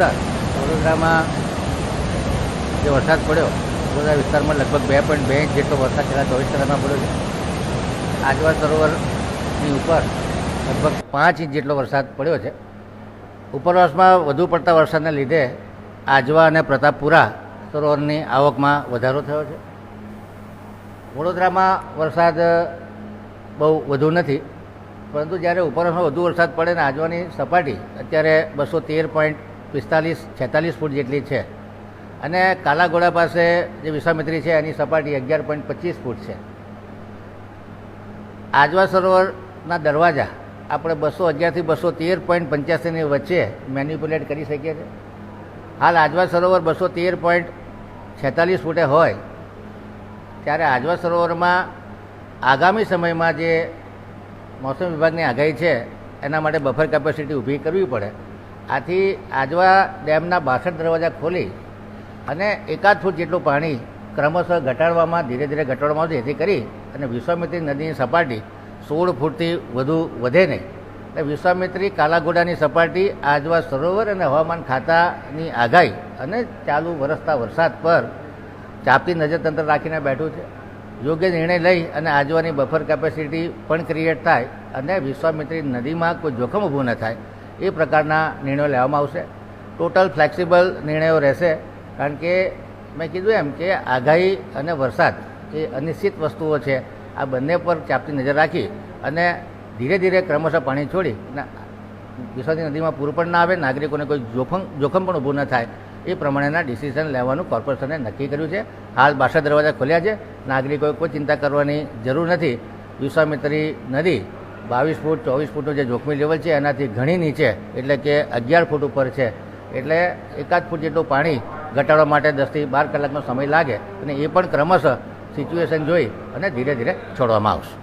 વડોદરામાં જે વરસાદ પડ્યો, વડોદરા વિસ્તારમાં લગભગ 2.2 ઇંચ જેટલો વરસાદ છેલ્લા 24 કલાકમાં પડ્યો છે. આજવા સરોવરની ઉપર લગભગ 5 ઇંચ જેટલો વરસાદ પડ્યો છે. ઉપરવાસમાં વધુ પડતા વરસાદને લીધે આજવા અને પ્રતાપપુરા સરોવરની આવકમાં વધારો થયો છે. વડોદરામાં વરસાદ બહુ વધુ નથી, પરંતુ જ્યારે ઉપરવાસમાં વધુ વરસાદ પડે ને આજવાની સપાટી અત્યારે 213.45-46 ફૂટ જેટલી છે અને કાલાઘોડા પાસે જે વિશ્વામિત્રી છે એની સપાટી 11.25 ફૂટ છે. આજવા સરોવરના દરવાજા આપણે 211 થી 213.85ની વચ્ચે મેન્યુપ્યુલેટ કરી શકીએ છીએ. હાલ આજવા સરોવર 213.46 ફૂટે હોય ત્યારે આજવા સરોવરમાં આગામી સમયમાં જે મોસમ વિભાગની આગાહી છે એના માટે બફર કેપેસિટી ઊભી કરવી પડે. આથી આજવા ડેમના 62 દરવાજા ખોલી અને 1 ફૂટ જેટલું પાણી ક્રમશઃ ઘટાડવામાં ધીરે ધીરે ઘટાડવામાં આવશે, જેથી કરી અને વિશ્વામિત્રી નદીની સપાટી 16 ફૂટથી વધુ વધે નહીં. એટલે વિશ્વામિત્રી કાલાઘોડાની સપાટી આજવા સરોવર અને હવામાન ખાતાની આગાહી અને ચાલુ વરસતા વરસાદ પર ચાપતી નજરતંત્ર રાખીને બેઠું છે. યોગ્ય નિર્ણય લઈ અને આજવાની બફર કેપેસિટી પણ ક્રિએટ થાય અને વિશ્વામિત્રી નદીમાં કોઈ જોખમ ઊભું ન થાય એ પ્રકારના નિર્ણયો લેવામાં આવશે. ટોટલ ફ્લેક્સિબલ નિર્ણયો રહેશે, કારણ કે મેં કીધું એમ કે આગાહી અને વરસાદ એ અનિશ્ચિત વસ્તુઓ છે. આ બંને પર ચાપતી નજર રાખી અને ધીરે ધીરે ક્રમશઃ પાણી છોડી અને વિશ્વામિત્રી નદીમાં પૂર પણ ના આવે, નાગરિકોને કોઈ જોખમ પણ ઊભું ન થાય એ પ્રમાણેના ડિસિઝન લેવાનું કોર્પોરેશને નક્કી કર્યું છે. હાલ 62 દરવાજા ખોલ્યા છે. નાગરિકોએ કોઈ ચિંતા કરવાની જરૂર નથી. વિશ્વામિત્રી નદી 22 ફૂટ 24 ફૂટનું જે જોખમી લેવલ છે એનાથી ઘણી નીચે, એટલે કે 11 ફૂટ ઉપર છે. એટલે 1 ફૂટ જેટલું પાણી ઘટાડવા માટે 10 થી 12 કલાકનો સમય લાગે અને એ પણ ક્રમશઃ સિચ્યુએશન જોઈ અને ધીરે ધીરે છોડવામાં આવશે.